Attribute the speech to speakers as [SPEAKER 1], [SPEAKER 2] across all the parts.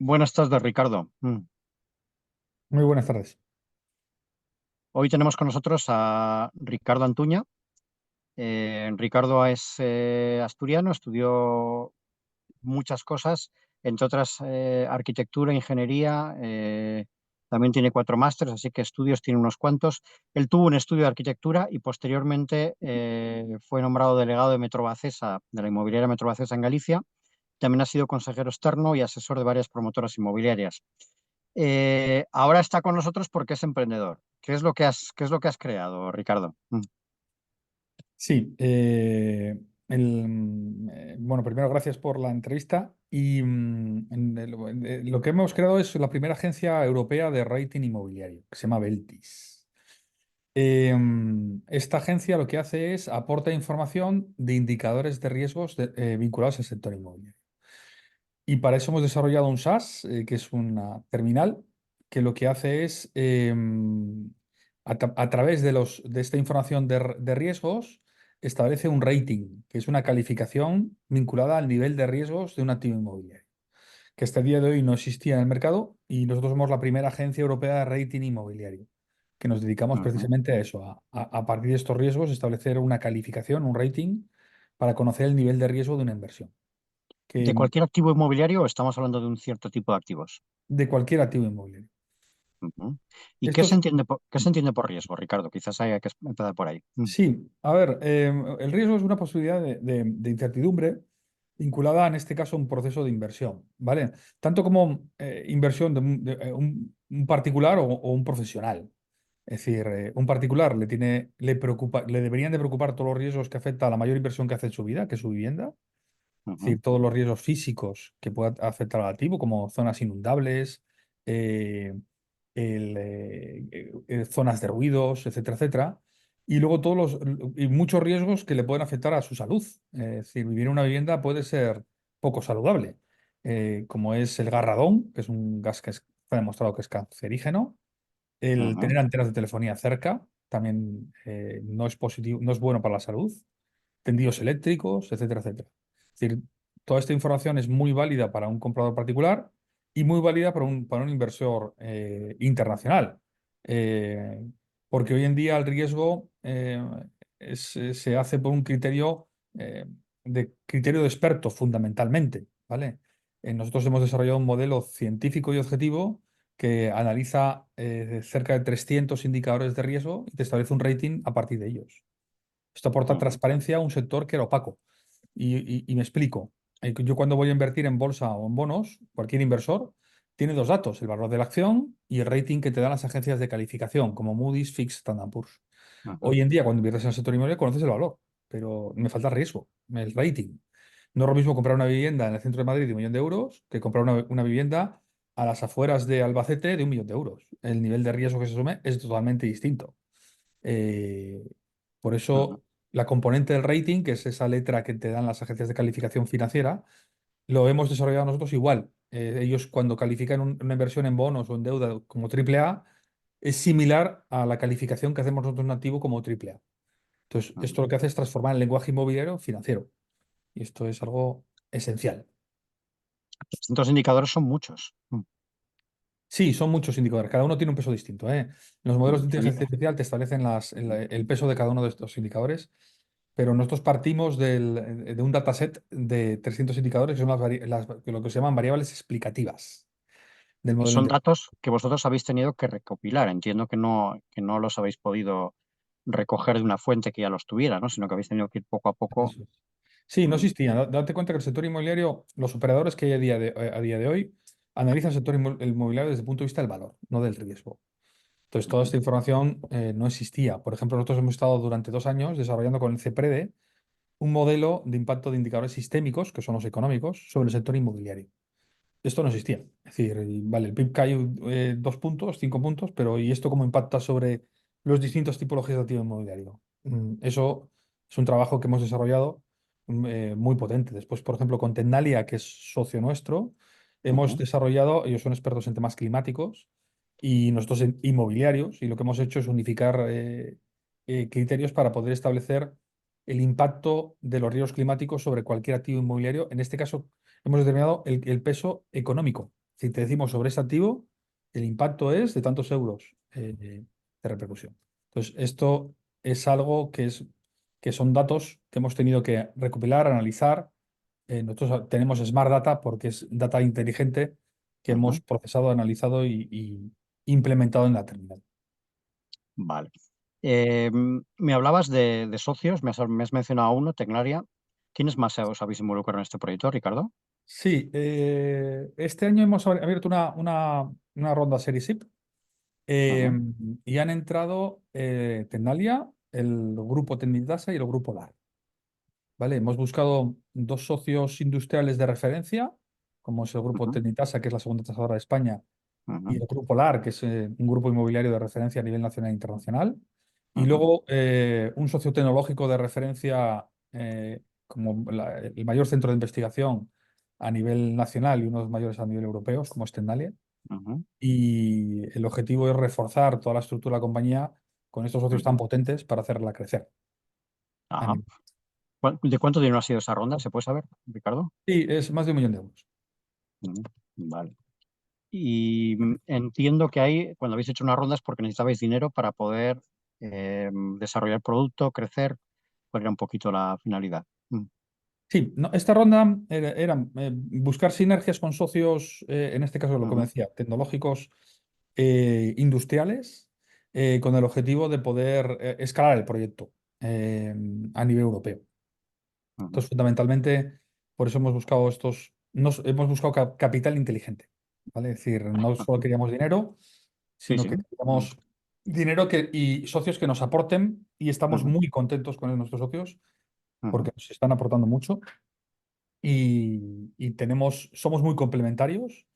[SPEAKER 1] Buenas tardes, Ricardo.
[SPEAKER 2] Muy buenas tardes.
[SPEAKER 1] Hoy tenemos con nosotros a Ricardo Antuña. Ricardo es asturiano, estudió muchas cosas, entre otras arquitectura, ingeniería, también tiene 4 másteres, así que estudios tiene unos cuantos. Él tuvo un estudio de arquitectura y posteriormente fue nombrado delegado de Metrobacesa, de la inmobiliaria Metrobacesa en Galicia. También ha sido consejero externo y asesor de varias promotoras inmobiliarias. Ahora está con nosotros porque es emprendedor. ¿Qué es lo que has creado, Ricardo?
[SPEAKER 2] Sí, bueno, primero gracias por la entrevista y lo que hemos creado es la primera agencia europea de rating inmobiliario, que se llama Beltis. Esta agencia lo que hace es aporta información de indicadores de riesgos vinculados al sector inmobiliario. Y para eso hemos desarrollado un SaaS, que es una terminal, que lo que hace es, a través de esta información de riesgos, establece un rating, que es una calificación vinculada al nivel de riesgos de un activo inmobiliario, que hasta el día de hoy no existía en el mercado y nosotros somos la primera agencia europea de rating inmobiliario, que nos dedicamos
[SPEAKER 1] Ujú.
[SPEAKER 2] precisamente a eso, a partir de estos riesgos, establecer una calificación, un rating, para conocer el nivel de riesgo de una inversión.
[SPEAKER 1] ¿De
[SPEAKER 2] Que
[SPEAKER 1] cualquier activo inmobiliario o estamos hablando de un cierto tipo de activos?
[SPEAKER 2] de cualquier activo inmobiliario.
[SPEAKER 1] Ujú. ¿Y qué se
[SPEAKER 2] Estos,
[SPEAKER 1] entiende por riesgo, Ricardo? Quizás haya que empezar por ahí.
[SPEAKER 2] sí, a ver, el riesgo es una posibilidad de incertidumbre vinculada en este caso a un proceso de inversión, ¿vale? Tanto como inversión de un particular o un profesional. Es decir, un particular le preocupa, le deberían de preocupar todos los riesgos que afecta a la mayor inversión que hace en su vida, que es su vivienda. Es
[SPEAKER 1] Ujú,
[SPEAKER 2] decir, todos los riesgos físicos que puedan afectar al activo, como zonas inundables, eh, zonas de ruidos, etcétera, etcétera. Y luego y muchos riesgos que le pueden afectar a su salud. Es decir, vivir en una vivienda puede ser poco saludable, como es el garradón, que es un gas que está demostrado que es cancerígeno. El
[SPEAKER 1] ujú,
[SPEAKER 2] tener antenas de telefonía cerca también no es positivo, no es bueno para la salud. Tendidos eléctricos, etcétera, etcétera. Es decir, toda esta información es muy válida para un comprador particular y muy válida para un inversor internacional. Eh, Porque hoy en día el riesgo se hace por un criterio de experto fundamentalmente, ¿vale? Nosotros hemos desarrollado un modelo científico y objetivo que analiza cerca de 300 indicadores de riesgo y te establece un rating a partir de ellos. Esto aporta
[SPEAKER 1] ujú,
[SPEAKER 2] transparencia a un sector que era opaco. Y me explico. Yo cuando voy a invertir en bolsa o en bonos, cualquier inversor tiene dos datos, el valor de la acción y el rating que te dan las agencias de calificación, como Moody's, Fitch, Standard Poor's.
[SPEAKER 1] ujú,
[SPEAKER 2] Hoy en día, cuando inviertes en el sector inmobiliario, conoces el valor, pero me falta riesgo, el rating. No es lo mismo comprar una vivienda en el centro de Madrid de 1 millón de euros que comprar una vivienda a las afueras de Albacete de 1 millón de euros. El nivel de riesgo que se asume es totalmente distinto. Eh, por
[SPEAKER 1] ujú,
[SPEAKER 2] eso, la componente del rating, que es esa letra que te dan las agencias de calificación financiera, lo hemos desarrollado nosotros igual. Ellos cuando califican una inversión en bonos o en deuda como AAA, es similar a la calificación que hacemos nosotros en un activo como AAA. Entonces, esto lo
[SPEAKER 1] ujú.
[SPEAKER 2] que hace es transformar el lenguaje inmobiliario en financiero. Y esto es algo esencial.
[SPEAKER 1] Distintos indicadores son muchos.
[SPEAKER 2] Sí, son muchos indicadores, cada uno tiene un peso distinto, ¿eh? Los modelos de
[SPEAKER 1] Oye,
[SPEAKER 2] inteligencia artificial te establecen el peso de cada uno de estos indicadores, pero nosotros partimos de un dataset de 300 indicadores, que son lo que se llaman variables explicativas del
[SPEAKER 1] y
[SPEAKER 2] modelo de
[SPEAKER 1] son
[SPEAKER 2] inteligencia.
[SPEAKER 1] datos que vosotros habéis tenido que recopilar. Entiendo que no los habéis podido recoger de una fuente que ya los tuviera, ¿no? Sino que habéis tenido que ir poco a poco.
[SPEAKER 2] Eso es. Sí, no
[SPEAKER 1] Mm,
[SPEAKER 2] existía. Date cuenta que el sector inmobiliario, los operadores que hay a día de hoy, analizan el sector inmobiliario desde el punto de vista del valor, no del riesgo. Entonces, toda
[SPEAKER 1] ujú,
[SPEAKER 2] esta información no existía. Por ejemplo, nosotros hemos estado durante 2 años desarrollando con el CEPREDE un modelo de impacto de indicadores sistémicos, que son los económicos, sobre el sector inmobiliario. Esto no existía. Es decir, vale, el PIB cae 2 puntos, 5 puntos, pero ¿y esto cómo impacta sobre los distintos tipologías de activo inmobiliario? Eso es un trabajo que hemos desarrollado muy potente. Después, por ejemplo, con Tendalia, que es socio nuestro, hemos
[SPEAKER 1] ujú,
[SPEAKER 2] desarrollado, ellos son expertos en temas climáticos y nosotros en inmobiliarios, y lo que hemos hecho es unificar criterios para poder establecer el impacto de los riesgos climáticos sobre cualquier activo inmobiliario. En este caso, hemos determinado el peso económico. Si te decimos sobre este activo, el impacto es de tantos euros de repercusión. Entonces, esto es algo que son datos que hemos tenido que recopilar, analizar. Nosotros tenemos Smart Data porque es data inteligente que hemos
[SPEAKER 1] Ujú.
[SPEAKER 2] procesado, analizado y implementado en la terminal.
[SPEAKER 1] Vale. Me hablabas de socios, me has mencionado a uno, Tecnaria. ¿Quiénes más os habéis involucrado en este proyecto, Ricardo?
[SPEAKER 2] Sí, este año hemos abierto una ronda Series SIP eh,
[SPEAKER 1] Ujú,
[SPEAKER 2] y han entrado Tecnalia, el grupo Tecnidasa y el grupo LAR. ¿Vale? Hemos buscado dos socios industriales de referencia, como es el grupo
[SPEAKER 1] ujú,
[SPEAKER 2] Tecnitasa, que es la segunda tasadora de España, y
[SPEAKER 1] ujú,
[SPEAKER 2] el grupo LAR, que es un grupo inmobiliario de referencia a nivel nacional e internacional. Y
[SPEAKER 1] ujú,
[SPEAKER 2] luego un socio tecnológico de referencia como el mayor centro de investigación a nivel nacional y uno de los mayores a nivel europeo, como es Tendalia.
[SPEAKER 1] ujú,
[SPEAKER 2] Y el objetivo es reforzar toda la estructura de la compañía con estos socios tan
[SPEAKER 1] ujú.
[SPEAKER 2] potentes para hacerla crecer. a
[SPEAKER 1] Ajá.
[SPEAKER 2] nivel-
[SPEAKER 1] ¿De cuánto dinero ha sido esa ronda? ¿Se puede saber, Ricardo?
[SPEAKER 2] Sí, es más de 1 millón de euros.
[SPEAKER 1] Ujú, vale. Y entiendo que ahí, cuando habéis hecho una ronda es porque necesitabais dinero para poder desarrollar producto, crecer. ¿Cuál era un poquito la finalidad?
[SPEAKER 2] Sí, no, esta ronda era, buscar sinergias con socios, en este caso lo que me
[SPEAKER 1] Ujú,
[SPEAKER 2] decía, tecnológicos industriales, con el objetivo de poder escalar el proyecto eh, a nivel europeo.
[SPEAKER 1] ujú,
[SPEAKER 2] Entonces, fundamentalmente, por eso hemos buscado hemos buscado capital inteligente, ¿vale? Es decir, no solo
[SPEAKER 1] ujú.
[SPEAKER 2] queríamos dinero,
[SPEAKER 1] Sí,
[SPEAKER 2] sino
[SPEAKER 1] sí.
[SPEAKER 2] que queríamos dinero y socios que nos aporten y estamos
[SPEAKER 1] Ujú,
[SPEAKER 2] muy contentos con nuestros socios
[SPEAKER 1] ujú,
[SPEAKER 2] porque nos están aportando mucho y somos muy complementarios,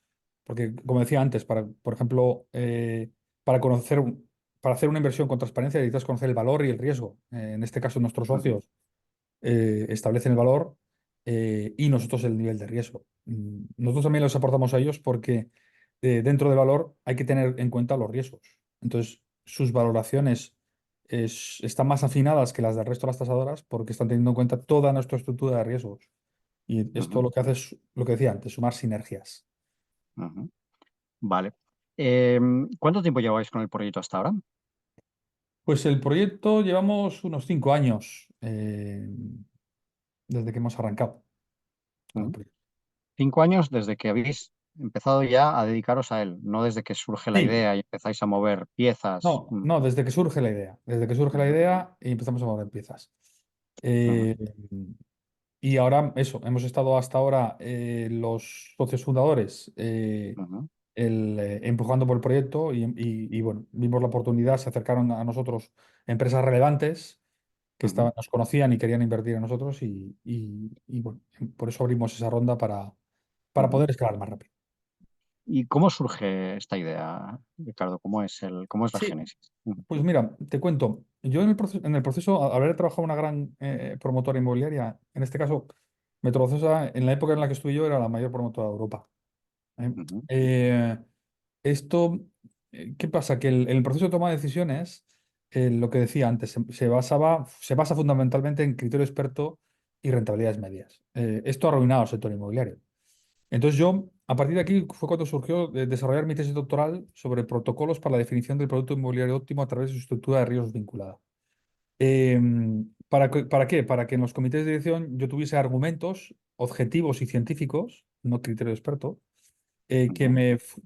[SPEAKER 2] porque como decía antes, por ejemplo, para conocer, para hacer una inversión con transparencia necesitas conocer el valor y el riesgo. En este caso, nuestros
[SPEAKER 1] ujú,
[SPEAKER 2] socios establecen el valor y nosotros el nivel de riesgo. Nosotros también los aportamos a ellos porque dentro del valor hay que tener en cuenta los riesgos. Entonces, sus valoraciones están más afinadas que las del resto de las tasadoras porque están teniendo en cuenta toda nuestra estructura de riesgos. Y esto
[SPEAKER 1] ujú,
[SPEAKER 2] lo que hace es lo que decía antes, sumar sinergias.
[SPEAKER 1] ujú. Vale. ¿Cuánto tiempo lleváis con el proyecto hasta ahora?
[SPEAKER 2] Pues el proyecto llevamos unos 5 años desde que hemos arrancado con el
[SPEAKER 1] Ujú.
[SPEAKER 2] proyecto.
[SPEAKER 1] 5 años desde que habéis empezado ya a dedicaros a él, no desde que surge la
[SPEAKER 2] Sí,
[SPEAKER 1] idea y empezáis a mover piezas.
[SPEAKER 2] no, no, desde que surge la idea. Desde que surge la
[SPEAKER 1] Ujú,
[SPEAKER 2] idea y empezamos a mover piezas.
[SPEAKER 1] ujú,
[SPEAKER 2] Eh, y ahora, eso, hemos estado hasta ahora los socios fundadores
[SPEAKER 1] ujú,
[SPEAKER 2] empujando por el proyecto y, bueno, vimos la oportunidad, se acercaron a nosotros empresas relevantes que
[SPEAKER 1] ujú,
[SPEAKER 2] nos conocían y querían invertir en nosotros y, bueno, por eso abrimos esa ronda para
[SPEAKER 1] ujú.
[SPEAKER 2] poder escalar más rápido.
[SPEAKER 1] ¿Y cómo surge esta idea, Ricardo? ¿Cómo es la
[SPEAKER 2] Sí,
[SPEAKER 1] génesis? Ujú,
[SPEAKER 2] pues mira, te cuento, yo en el proceso, al haber trabajado en una gran promotora inmobiliaria, en este caso, Metrovacesa, en la época en la que estuve yo, era la mayor promotora de Europa. ¿Eh?
[SPEAKER 1] ujú,
[SPEAKER 2] Eh, esto, ¿qué pasa? Que el proceso de toma de decisiones, lo que decía antes, se basa fundamentalmente en criterio experto y rentabilidades medias. Esto ha arruinado el sector inmobiliario. Entonces yo, a partir de aquí, fue cuando surgió desarrollar mi tesis doctoral sobre protocolos para la definición del producto inmobiliario óptimo a través de su estructura de riesgos vinculada. ¿Para qué? Para que en los comités de dirección yo tuviese argumentos objetivos y científicos, no criterio experto,
[SPEAKER 1] ujú,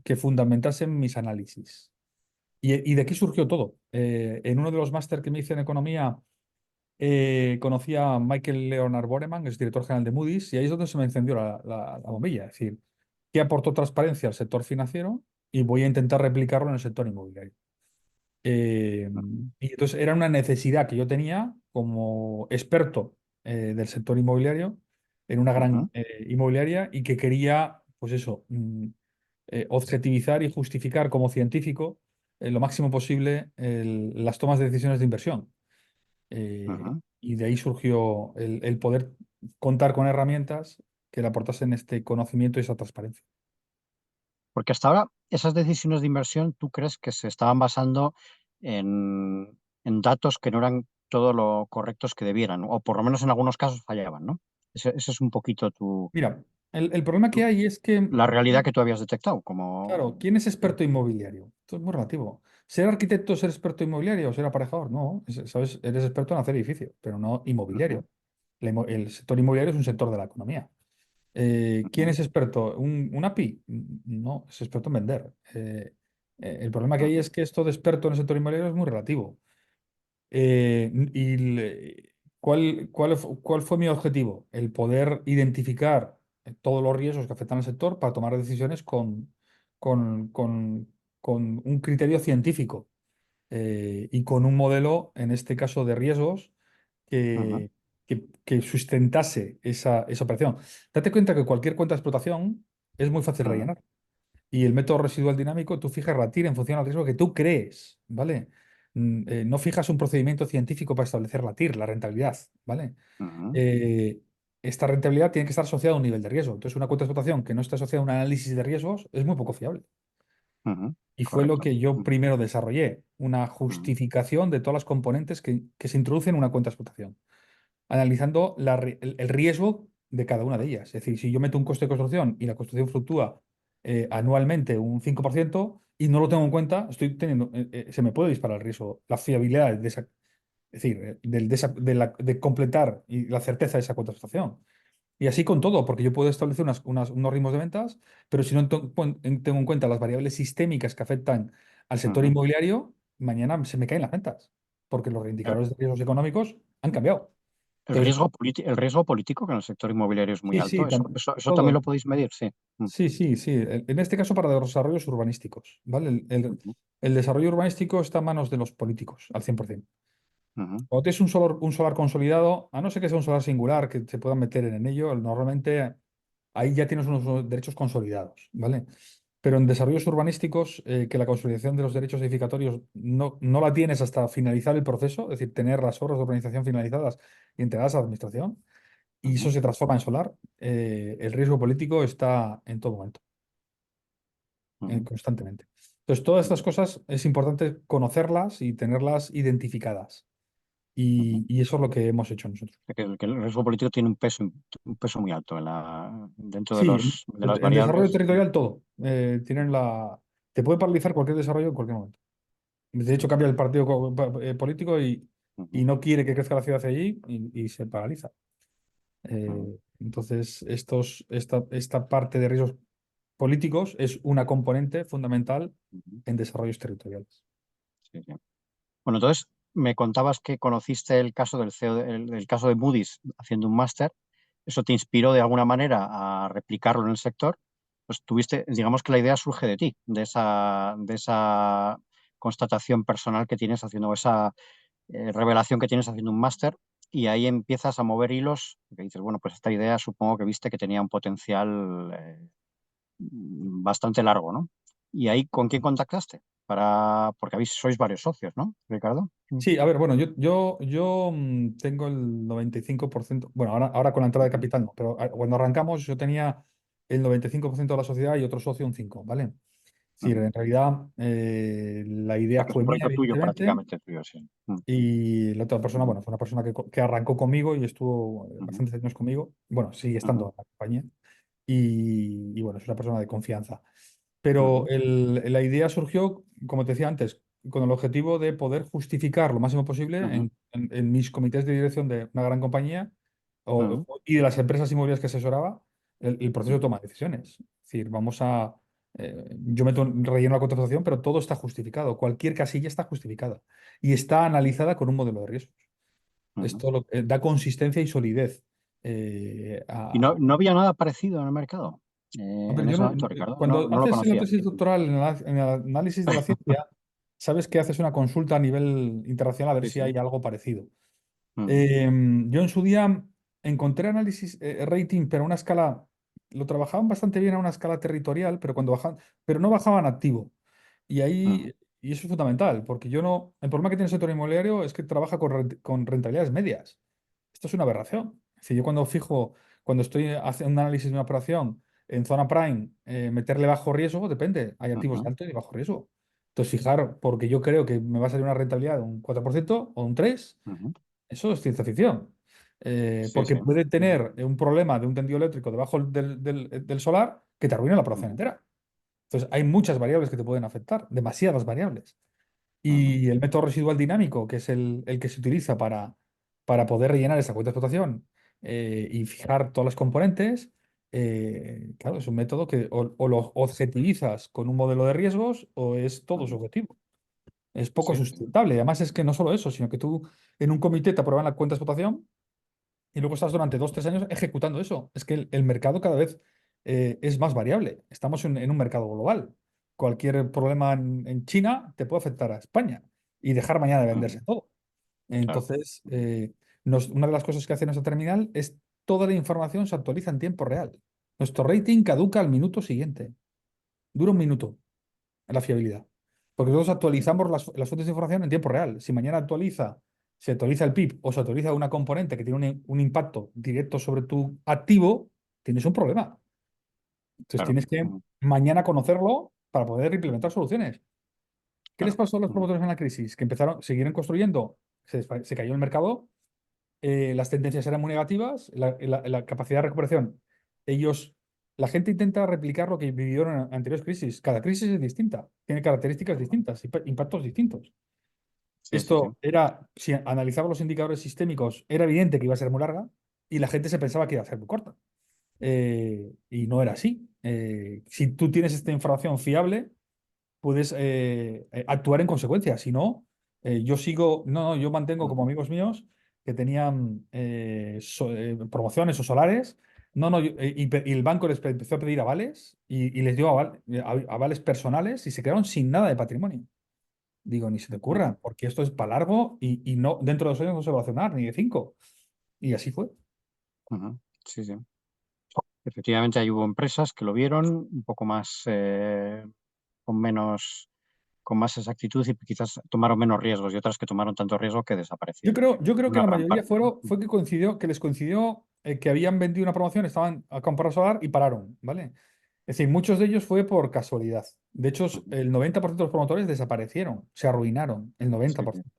[SPEAKER 2] que fundamentasen mis análisis. Y de aquí surgió todo. En uno de los máster que me hice en economía, conocí a Michael Leonard Boreman, es director general de Moody's, y ahí es donde se me encendió la bombilla. Es decir, ¿qué aportó transparencia al sector financiero? Y voy a intentar replicarlo en el sector inmobiliario. Eh,
[SPEAKER 1] ujú,
[SPEAKER 2] y entonces era una necesidad que yo tenía como experto del sector inmobiliario en una
[SPEAKER 1] ujú,
[SPEAKER 2] gran inmobiliaria y que quería, pues eso, objetivizar y justificar como científico lo máximo posible las tomas de decisiones de inversión.
[SPEAKER 1] ujú.
[SPEAKER 2] Y de ahí surgió el poder contar con herramientas que le aportasen este conocimiento y esa transparencia.
[SPEAKER 1] Porque hasta ahora esas decisiones de inversión, ¿tú crees que se estaban basando en datos que no eran todo lo correctos que debieran? O por lo menos en algunos casos fallaban, ¿no? Ese es un poquito tu...
[SPEAKER 2] Mira, el problema que hay es que,
[SPEAKER 1] La realidad que tú habías detectado, como...
[SPEAKER 2] claro, ¿quién es experto inmobiliario? Esto es muy relativo. ¿Ser arquitecto es ser experto inmobiliario o ser aparejador? No, ¿sabes? Eres experto en hacer edificios, pero no
[SPEAKER 1] Ujú,
[SPEAKER 2] inmobiliario. El sector inmobiliario es un sector de la economía. ¿Quién
[SPEAKER 1] ujú,
[SPEAKER 2] es experto? ¿Un API? No, es experto en vender. El problema que hay
[SPEAKER 1] ujú,
[SPEAKER 2] es que esto de experto en el sector inmobiliario es muy relativo. ¿Cuál fue mi objetivo? El poder identificar todos los riesgos que afectan al sector para tomar decisiones con, con- con un criterio científico y con un modelo, en este caso de riesgos,
[SPEAKER 1] ujú,
[SPEAKER 2] que sustentase esa operación. Date cuenta que cualquier cuenta de explotación es muy fácil
[SPEAKER 1] ujú,
[SPEAKER 2] rellenar. Y el método residual dinámico, tú fijas la TIR en función al riesgo que tú crees, ¿vale? No fijas un procedimiento científico para establecer la TIR, la rentabilidad, ¿vale?
[SPEAKER 1] ujú,
[SPEAKER 2] Eh, Esta rentabilidad tiene que estar asociada a un nivel de riesgo. Entonces, una cuenta de explotación que no está asociada a un análisis de riesgos es muy poco fiable.
[SPEAKER 1] ujú.
[SPEAKER 2] Y fue lo
[SPEAKER 1] Correcto.
[SPEAKER 2] que yo
[SPEAKER 1] Ujú,
[SPEAKER 2] primero desarrollé, una
[SPEAKER 1] ujú,
[SPEAKER 2] justificación de todas las componentes que se introducen en una cuenta de explotación, analizando el riesgo de cada una de ellas. Es decir, si yo meto un coste de construcción y la construcción fluctúa anualmente un 5% y no lo tengo en cuenta, se me puede disparar el riesgo, la fiabilidad es decir, de completar y la certeza de esa contratación. Y así con todo, porque yo puedo establecer unos ritmos de ventas, pero si no tengo en cuenta las variables sistémicas que afectan al sector
[SPEAKER 1] ujú.
[SPEAKER 2] inmobiliario, mañana se me caen las ventas, porque los
[SPEAKER 1] El,
[SPEAKER 2] indicadores de riesgos económicos han cambiado. Entonces,
[SPEAKER 1] el riesgo político que en el sector inmobiliario es muy
[SPEAKER 2] sí, sí,
[SPEAKER 1] alto, eso también
[SPEAKER 2] todo.
[SPEAKER 1] lo podéis medir, sí.
[SPEAKER 2] Sí, sí, sí. En este caso para desarrollos urbanísticos, ¿vale?
[SPEAKER 1] Ujú,
[SPEAKER 2] El desarrollo urbanístico está en manos de los políticos, al 100%.
[SPEAKER 1] ujú,
[SPEAKER 2] Cuando tienes un solar consolidado, a no ser que sea un solar singular que se puedan meter en ello, normalmente ahí ya tienes unos derechos consolidados, ¿vale? Pero en desarrollos urbanísticos, que la consolidación de los derechos edificatorios no la tienes hasta finalizar el proceso, es decir, tener las obras de urbanización finalizadas y entregadas a la administración, y eso
[SPEAKER 1] ujú,
[SPEAKER 2] se transforma en solar, el riesgo político está en todo momento,
[SPEAKER 1] ujú,
[SPEAKER 2] constantemente. Entonces, todas estas
[SPEAKER 1] ujú,
[SPEAKER 2] cosas es importante conocerlas y tenerlas identificadas.
[SPEAKER 1] ujú.
[SPEAKER 2] Y eso es lo que hemos hecho nosotros.
[SPEAKER 1] Que el riesgo político tiene un peso muy alto en dentro de
[SPEAKER 2] Sí,
[SPEAKER 1] de las
[SPEAKER 2] en desarrollo
[SPEAKER 1] variables.
[SPEAKER 2] territorial todo. Te puede paralizar cualquier desarrollo en cualquier momento. De hecho, cambia el partido político y
[SPEAKER 1] Ujú,
[SPEAKER 2] no quiere que crezca la ciudad allí y se paraliza.
[SPEAKER 1] ujú,
[SPEAKER 2] Entonces, esta parte de riesgos políticos es una componente fundamental
[SPEAKER 1] ujú.
[SPEAKER 2] en desarrollos territoriales.
[SPEAKER 1] Sí, sí. Bueno, entonces me contabas que conociste el caso del CEO, el caso de Moody's haciendo un máster. ¿Eso te inspiró de alguna manera a replicarlo en el sector? Pues tuviste, digamos que la idea surge de ti, de esa constatación personal que tienes haciendo, esa revelación que tienes haciendo un máster, y ahí empiezas a mover hilos, que dices, bueno, pues esta idea supongo que viste que tenía un potencial bastante largo, ¿no? ¿Y ahí con quién contactaste? Porque sois varios socios, ¿no, Ricardo?
[SPEAKER 2] Sí, a ver, bueno, yo tengo el 95%, bueno, ahora con la entrada de
[SPEAKER 1] Ujú,
[SPEAKER 2] capital no, pero cuando arrancamos yo tenía el 95% de la sociedad y otro socio un 5%, ¿vale? Es decir,
[SPEAKER 1] ujú.
[SPEAKER 2] en realidad la
[SPEAKER 1] O sea,
[SPEAKER 2] idea
[SPEAKER 1] que es
[SPEAKER 2] fue
[SPEAKER 1] un
[SPEAKER 2] mía,
[SPEAKER 1] proyecto tuyo
[SPEAKER 2] evidentemente,
[SPEAKER 1] prácticamente, tuyo, sí.
[SPEAKER 2] y la otra persona, bueno, fue una persona que arrancó conmigo y estuvo
[SPEAKER 1] Ujú,
[SPEAKER 2] bastantes años conmigo, bueno, sigue estando
[SPEAKER 1] ujú,
[SPEAKER 2] en la compañía, y bueno, es una persona de confianza. Pero
[SPEAKER 1] ujú,
[SPEAKER 2] la idea surgió, como te decía antes, con el objetivo de poder justificar lo máximo posible
[SPEAKER 1] ujú,
[SPEAKER 2] en mis comités de dirección de una gran compañía
[SPEAKER 1] ujú,
[SPEAKER 2] y de las empresas inmobiliarias que asesoraba el proceso de
[SPEAKER 1] ujú,
[SPEAKER 2] toma de decisiones. Es decir, yo relleno la contratación, pero todo está justificado. Cualquier casilla está justificada y está analizada con un modelo de riesgos.
[SPEAKER 1] ujú.
[SPEAKER 2] Esto da consistencia y solidez.
[SPEAKER 1] ¿Y no había nada parecido en el mercado
[SPEAKER 2] Hombre,
[SPEAKER 1] en
[SPEAKER 2] yo
[SPEAKER 1] ese
[SPEAKER 2] no,
[SPEAKER 1] momento, Ricardo? No,
[SPEAKER 2] cuando
[SPEAKER 1] no lo
[SPEAKER 2] haces la
[SPEAKER 1] conocías.
[SPEAKER 2] tesis doctoral en el análisis de la ciencia, sabes que haces una consulta a nivel internacional a ver
[SPEAKER 1] Sí,
[SPEAKER 2] si
[SPEAKER 1] sí.
[SPEAKER 2] hay algo parecido.
[SPEAKER 1] Ujú,
[SPEAKER 2] Yo en su día encontré análisis rating, pero a una escala, lo trabajaban bastante bien a una escala territorial, pero no bajaban activo. Y
[SPEAKER 1] ujú,
[SPEAKER 2] ahí, y eso es fundamental, porque yo no, el problema que tiene el sector inmobiliario es que trabaja con rentabilidades medias. Esto es una aberración. Es decir, yo cuando estoy haciendo un análisis de una operación en zona prime, meterle bajo riesgo, depende. Hay activos de
[SPEAKER 1] ujú,
[SPEAKER 2] alto y de bajo riesgo. Entonces, fijar, porque yo creo que me va a salir una rentabilidad de un 4% o un 3%,
[SPEAKER 1] ujú,
[SPEAKER 2] eso es ciencia ficción.
[SPEAKER 1] Sí,
[SPEAKER 2] Porque
[SPEAKER 1] sí.
[SPEAKER 2] puede tener un problema de un tendido eléctrico debajo del solar que te arruina la operación
[SPEAKER 1] Ujú,
[SPEAKER 2] entera. Entonces, hay muchas variables que te pueden afectar, demasiadas variables.
[SPEAKER 1] ujú,
[SPEAKER 2] Y el método residual dinámico, que es el que se utiliza para poder rellenar esa cuenta de explotación y fijar todas las componentes, claro, es un método que o lo objetivizas con un modelo de riesgos o es todo
[SPEAKER 1] ujú.
[SPEAKER 2] subjetivo. Es poco
[SPEAKER 1] Sí, sí.
[SPEAKER 2] sustentable. Y además es que no solo eso, sino que tú en un comité te aprueban la cuenta de explotación y luego estás durante 2, 3 años ejecutando eso. Es que el mercado cada vez es más variable. Estamos en un mercado global. Cualquier problema en China te puede afectar a España y dejar mañana de
[SPEAKER 1] Ujú,
[SPEAKER 2] venderse todo.
[SPEAKER 1] claro.
[SPEAKER 2] Entonces, una de las cosas que hace nuestra terminal es toda la información se actualiza en tiempo real. Nuestro rating caduca al minuto siguiente. Dura un minuto la fiabilidad. Porque nosotros actualizamos las fuentes de información en tiempo real. Si mañana se actualiza el PIB o se actualiza una componente que tiene un impacto directo sobre tu activo, tienes un problema. Entonces
[SPEAKER 1] Claro.
[SPEAKER 2] tienes que
[SPEAKER 1] Ujú,
[SPEAKER 2] mañana conocerlo para poder implementar soluciones. ¿Qué les
[SPEAKER 1] claro.
[SPEAKER 2] pasó a los
[SPEAKER 1] Ujú,
[SPEAKER 2] promotores en la crisis? Que empezaron, siguieron construyendo, se cayó el mercado, las tendencias eran muy negativas, la capacidad de recuperación. Ellos, la gente intenta replicar lo que vivieron en anteriores crisis. Cada crisis es distinta, tiene características
[SPEAKER 1] ujú.
[SPEAKER 2] distintas, impactos distintos.
[SPEAKER 1] Sí, sí, sí.
[SPEAKER 2] Esto era, si analizaba los indicadores sistémicos, era evidente que iba a ser muy larga y la gente se pensaba que iba a ser muy corta. Y no era así. Si tú tienes esta información fiable, puedes actuar en consecuencia. Si no, yo mantengo como
[SPEAKER 1] Ujú,
[SPEAKER 2] amigos míos que tenían promociones o solares. No, no, y el banco les empezó a pedir avales y les dio avales personales y se quedaron sin nada de patrimonio. Digo, ni se te
[SPEAKER 1] ujú,
[SPEAKER 2] ocurra, porque esto es para largo y no, dentro de 2 años no se va a accionar, ni de 5. Y así fue.
[SPEAKER 1] ujú. Sí, sí. Efectivamente, ahí hubo empresas que lo vieron un poco más, con menos, con más exactitud y quizás tomaron menos riesgos y otras que tomaron tanto riesgo que desaparecieron.
[SPEAKER 2] Yo creo que
[SPEAKER 1] Una
[SPEAKER 2] la
[SPEAKER 1] gran
[SPEAKER 2] mayoría
[SPEAKER 1] parte.
[SPEAKER 2] fue que les coincidió que habían vendido una promoción, estaban a comprar solar y pararon, ¿vale? Es decir, muchos de ellos fue por casualidad. De hecho,
[SPEAKER 1] Ujú.
[SPEAKER 2] el 90% de los promotores desaparecieron, se arruinaron, el
[SPEAKER 1] Sí, sí.
[SPEAKER 2] 90%.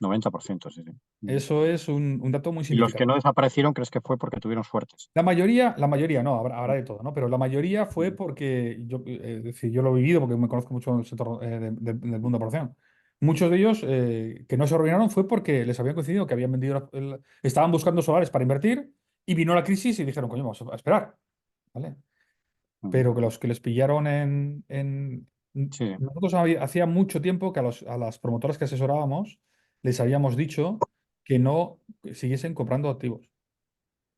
[SPEAKER 1] 90%, sí, sí. Ujú.
[SPEAKER 2] Eso es un dato muy
[SPEAKER 1] Y los que no
[SPEAKER 2] significativo.
[SPEAKER 1] desaparecieron, ¿crees que fue porque tuvieron suertes?
[SPEAKER 2] La mayoría no, habrá de todo, ¿no? Pero la mayoría fue
[SPEAKER 1] Ujú,
[SPEAKER 2] porque es decir, yo lo he vivido porque me conozco mucho del sector del
[SPEAKER 1] ujú,
[SPEAKER 2] mundo de la operación. Muchos de ellos que no se arruinaron fue porque les habían coincidido que habían vendido, estaban buscando solares para invertir y vino la crisis y dijeron, coño, vamos a esperar, ¿vale?
[SPEAKER 1] ujú.
[SPEAKER 2] Pero que los que les pillaron
[SPEAKER 1] Sí,
[SPEAKER 2] nosotros hacía mucho tiempo que a las promotoras que asesorábamos les habíamos dicho que no siguiesen comprando activos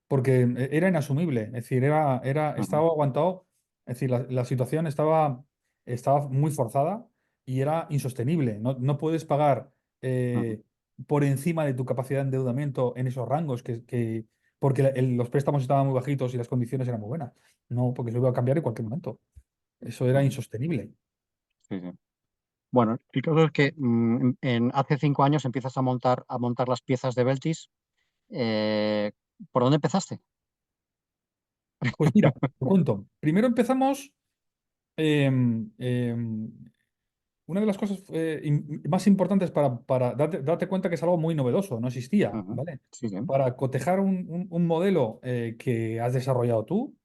[SPEAKER 2] porque era inasumible, es decir,
[SPEAKER 1] ujú,
[SPEAKER 2] estaba aguantado, es decir, la situación estaba muy forzada y era insostenible. No, no puedes pagar
[SPEAKER 1] ujú,
[SPEAKER 2] por encima de tu capacidad de endeudamiento en esos rangos porque los préstamos estaban muy bajitos y las condiciones eran muy buenas. No, porque eso iba a cambiar en cualquier momento. Eso era
[SPEAKER 1] ujú.
[SPEAKER 2] insostenible.
[SPEAKER 1] Sí, sí. Bueno, el caso es que hace 5 años empiezas a montar las piezas de Beltis. Eh, ¿Por dónde empezaste?
[SPEAKER 2] Pues mira, te cuento. Primero empezamos. em, em, Una de las cosas más importantes para darte cuenta que es algo muy novedoso, no existía,
[SPEAKER 1] Ujú.
[SPEAKER 2] ¿vale?
[SPEAKER 1] Sí, sí.
[SPEAKER 2] Para cotejar un modelo que has desarrollado tú,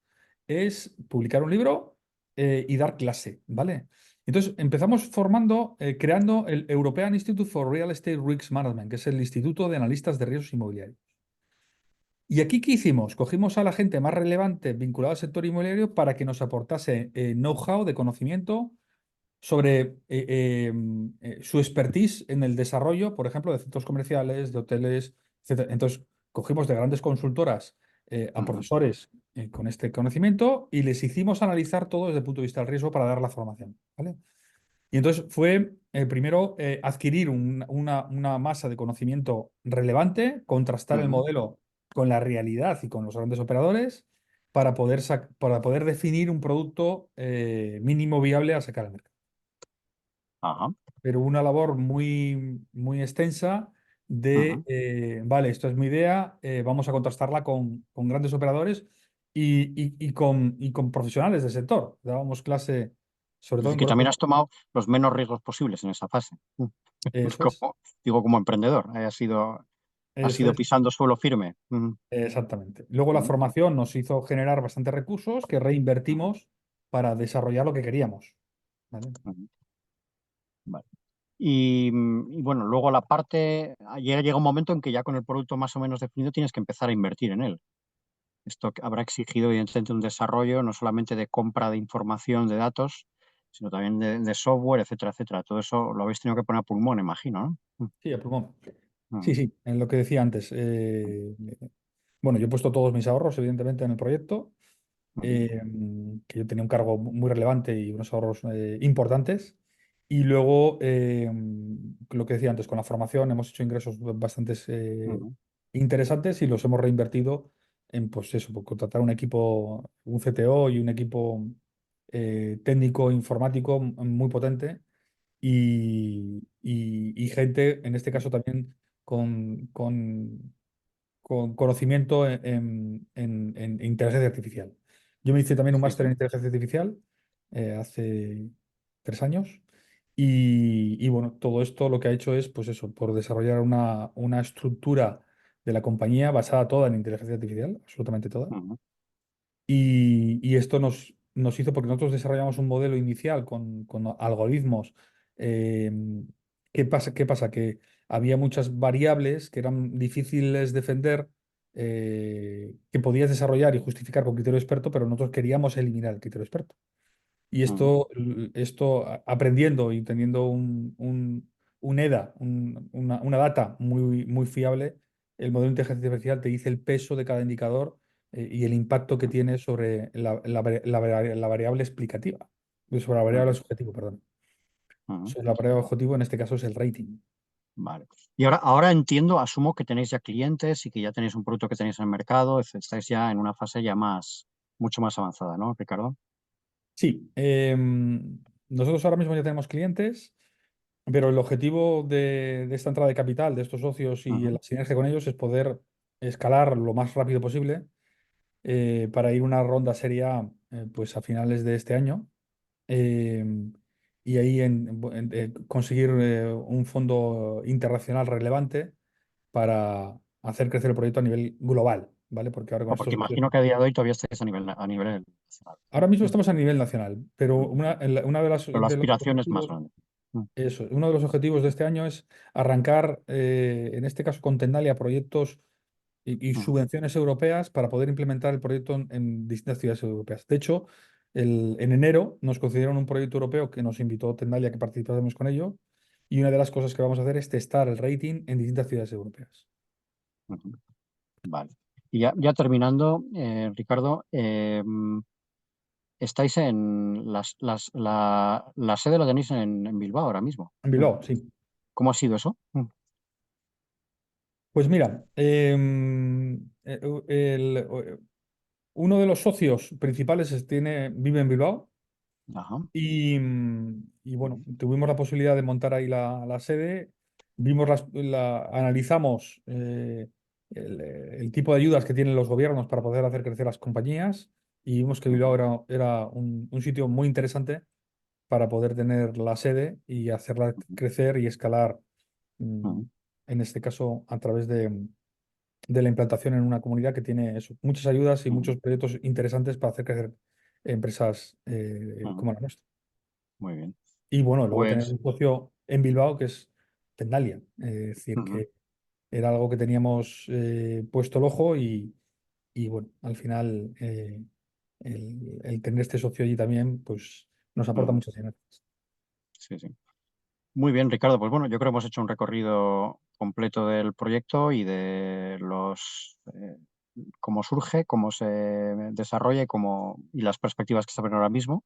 [SPEAKER 2] es publicar un libro y dar clase, ¿vale? Entonces empezamos creando el European Institute for Real Estate Risk Management, que es el Instituto de Analistas de Riesgos Inmobiliarios. ¿Y aquí qué hicimos? Cogimos a la gente más relevante vinculada al sector inmobiliario para que nos aportase know-how de conocimiento sobre su expertise en el desarrollo, por ejemplo, de centros comerciales, de hoteles, etcétera. Entonces, cogimos de grandes consultoras a
[SPEAKER 1] Ujú.
[SPEAKER 2] profesores con este conocimiento y les hicimos analizar todo desde el punto de vista del riesgo para dar la formación, ¿vale? Y entonces fue primero adquirir una masa de conocimiento relevante, contrastar el
[SPEAKER 1] Ujú.
[SPEAKER 2] modelo con la realidad y con los grandes operadores para poder definir un producto mínimo viable a sacar al mercado,
[SPEAKER 1] Ajá.
[SPEAKER 2] pero una labor muy, muy extensa
[SPEAKER 1] Ujú.
[SPEAKER 2] vale, esto es mi idea, vamos a contrastarla con grandes operadores y con profesionales del sector. Dábamos clase, sobre
[SPEAKER 1] Es
[SPEAKER 2] todo
[SPEAKER 1] decir,
[SPEAKER 2] en
[SPEAKER 1] que también
[SPEAKER 2] colegios.
[SPEAKER 1] has tomado los menos riesgos posibles en esa fase.
[SPEAKER 2] Eso es.
[SPEAKER 1] Como, digo, como emprendedor. Ha sido. Has
[SPEAKER 2] Eso
[SPEAKER 1] ido
[SPEAKER 2] es,
[SPEAKER 1] pisando suelo firme. Ujú,
[SPEAKER 2] exactamente. Luego la
[SPEAKER 1] ujú,
[SPEAKER 2] formación nos hizo generar bastantes recursos que
[SPEAKER 1] ujú,
[SPEAKER 2] reinvertimos para desarrollar lo que queríamos. ¿Vale?
[SPEAKER 1] ujú. Vale. Y bueno, luego la parte, llega un momento en que ya con el producto más o menos definido tienes que empezar a invertir en él. Esto habrá exigido evidentemente un desarrollo no solamente de compra de información, de datos, sino también de software, etcétera, etcétera. Todo eso lo habéis tenido que poner a pulmón, imagino, ¿no?
[SPEAKER 2] Sí, a pulmón. Sí,
[SPEAKER 1] Ujú,
[SPEAKER 2] sí, en lo que decía antes. Bueno, yo he puesto todos mis ahorros, evidentemente, en el proyecto,
[SPEAKER 1] ujú,
[SPEAKER 2] eh, que yo tenía un cargo muy relevante y unos ahorros importantes. Y luego, lo que decía antes, con la formación hemos hecho ingresos bastante
[SPEAKER 1] ujú,
[SPEAKER 2] interesantes y los hemos reinvertido en, pues eso, por contratar un equipo, un CTO y un equipo técnico informático muy potente y gente, en este caso también con conocimiento en inteligencia artificial. Yo me hice también un
[SPEAKER 1] sí,
[SPEAKER 2] máster
[SPEAKER 1] sí.
[SPEAKER 2] en inteligencia artificial hace 3 años y bueno, todo esto lo que ha hecho es, pues eso, por desarrollar una estructura de la compañía basada toda en inteligencia artificial, absolutamente toda.
[SPEAKER 1] Ujú,
[SPEAKER 2] Y esto nos hizo, porque nosotros desarrollamos un modelo inicial con algoritmos. eh, ¿Qué pasa? Que había muchas variables que eran difíciles de defender, que podías desarrollar y justificar con criterio experto, pero nosotros queríamos eliminar el criterio experto. Y
[SPEAKER 1] ujú,
[SPEAKER 2] esto aprendiendo y teniendo un EDA, una data muy fiable, el modelo de inteligencia artificial te dice el peso de cada indicador y el impacto que tiene sobre la variable explicativa, sobre la variable
[SPEAKER 1] ujú,
[SPEAKER 2] objetivo, perdón.
[SPEAKER 1] ujú.
[SPEAKER 2] Sobre la variable objetivo, en este caso, es el rating.
[SPEAKER 1] Vale. Y ahora entiendo, asumo que tenéis ya clientes y que ya tenéis un producto que tenéis en el mercado, estáis ya en una fase ya mucho más avanzada, ¿no, Ricardo?
[SPEAKER 2] Sí, nosotros ahora mismo ya tenemos clientes. Pero el objetivo de esta entrada de capital, de estos socios y
[SPEAKER 1] Ujú,
[SPEAKER 2] la sinergia con ellos es poder escalar lo más rápido posible para ir a una ronda seria pues a finales de este año eh, y ahí conseguir un fondo internacional relevante para hacer crecer el proyecto a nivel global, ¿vale? Porque ahora con
[SPEAKER 1] Porque
[SPEAKER 2] estos socios...
[SPEAKER 1] imagino que a día de hoy todavía estáis a nivel nacional,
[SPEAKER 2] Ahora mismo
[SPEAKER 1] ¿no?
[SPEAKER 2] estamos a nivel nacional, pero
[SPEAKER 1] Ujú.
[SPEAKER 2] una de las
[SPEAKER 1] Pero la
[SPEAKER 2] de los
[SPEAKER 1] aspiración es más
[SPEAKER 2] objetivos.
[SPEAKER 1] grande. Mm,
[SPEAKER 2] Eso, uno de los objetivos de este año es arrancar, en este caso con Tendalia, proyectos y
[SPEAKER 1] ujú,
[SPEAKER 2] subvenciones europeas para poder implementar el proyecto en distintas ciudades europeas. De hecho, en enero nos concedieron un proyecto europeo que nos invitó Tendalia a que participáramos con ello y una de las cosas que vamos a hacer es testar el rating en distintas ciudades europeas.
[SPEAKER 1] ujú. Vale. Y ya terminando, Ricardo, estáis la sede la tenéis en Bilbao ahora mismo.
[SPEAKER 2] En Bilbao, sí.
[SPEAKER 1] ¿Cómo ha sido eso?
[SPEAKER 2] Pues mira, uno de los socios principales vive en Bilbao.
[SPEAKER 1] Ajá.
[SPEAKER 2] Y bueno, tuvimos la posibilidad de montar ahí la sede, vimos analizamos el tipo de ayudas que tienen los gobiernos para poder hacer crecer las compañías y vimos que Bilbao
[SPEAKER 1] Ujú,
[SPEAKER 2] era un sitio muy interesante para poder tener la sede y hacerla
[SPEAKER 1] ujú,
[SPEAKER 2] crecer y escalar, mm,
[SPEAKER 1] ujú,
[SPEAKER 2] en este caso a través de la implantación en una comunidad que tiene eso, muchas ayudas y
[SPEAKER 1] ujú,
[SPEAKER 2] muchos proyectos interesantes para hacer crecer empresas
[SPEAKER 1] ujú.
[SPEAKER 2] como la nuestra.
[SPEAKER 1] Muy bien.
[SPEAKER 2] Y bueno, luego tener
[SPEAKER 1] Pues
[SPEAKER 2] un socio en Bilbao que es Tendalia. Es decir,
[SPEAKER 1] ujú,
[SPEAKER 2] que era algo que teníamos puesto el ojo y bueno, al final el tener este socio allí también pues nos aporta
[SPEAKER 1] ujú.
[SPEAKER 2] muchas sinergias.
[SPEAKER 1] Sí, sí. Muy bien, Ricardo. Pues bueno, yo creo que hemos hecho un recorrido completo del proyecto y de cómo surge, cómo se desarrolla y las perspectivas que se abren ahora mismo,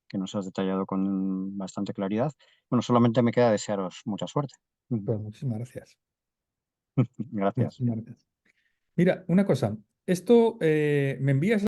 [SPEAKER 1] que nos has detallado con bastante claridad. Bueno, solamente me queda desearos mucha suerte. Ujú.
[SPEAKER 2] Pues muchísimas gracias.
[SPEAKER 1] Gracias.
[SPEAKER 2] Muchísimas gracias. Mira, una cosa, esto me envías